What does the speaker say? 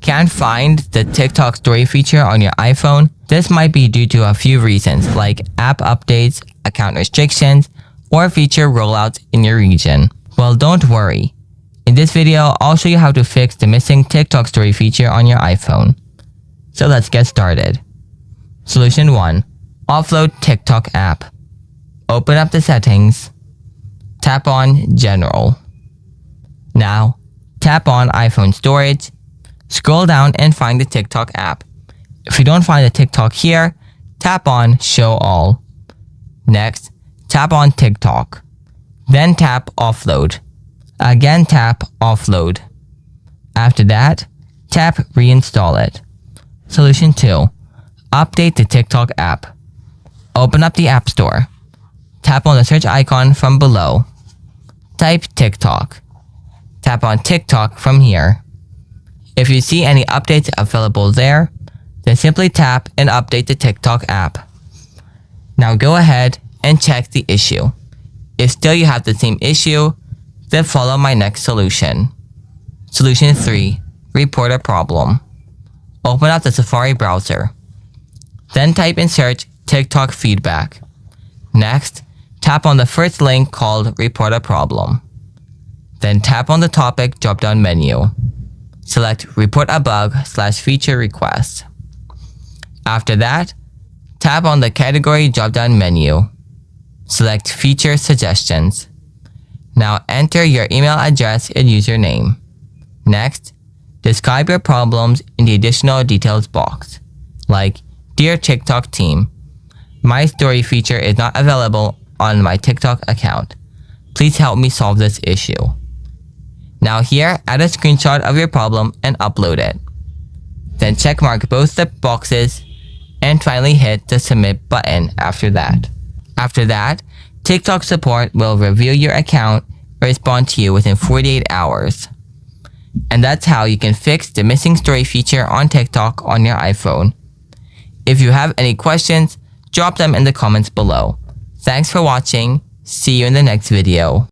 can't find the TikTok story feature on your iPhone, this might be due to a few reasons like app updates, account restrictions, or feature rollouts in your region. Well, don't worry. In this video, I'll show you how to fix the missing TikTok story feature on your iPhone. So let's get started. Solution 1. Offload TikTok app. Open up the settings. Tap on General. Now, tap on iPhone storage. Scroll down and find the TikTok app. If you don't find the TikTok here, tap on Show All. Next, tap on TikTok. Then tap Offload. Again tap Offload. After that, tap Reinstall it. Solution 2. Update the TikTok app. Open up the App Store. Tap on the search icon from below. Type TikTok. Tap on TikTok from here. If you see any updates available there, then simply tap and update the TikTok app. Now go ahead and check the issue. If still you have the same issue, then follow my next solution. Solution 3. Report a problem. Open up the Safari browser. Then type in search TikTok feedback. Next, tap on the first link called Report a problem. Then tap on the topic drop-down menu. Select Report a bug/feature request. After that, tap on the category drop-down menu. Select Feature Suggestions. Now enter your email address and username. Next, describe your problems in the additional details box, like Dear TikTok team, my story feature is not available on my TikTok account. Please help me solve this issue. Now here, add a screenshot of your problem and upload it. Then checkmark both the boxes and finally hit the submit button after that. After that, TikTok support will review your account and respond to you within 48 hours. And that's how you can fix the missing story feature on TikTok on your iPhone. If you have any questions, drop them in the comments below. Thanks for watching. See you in the next video.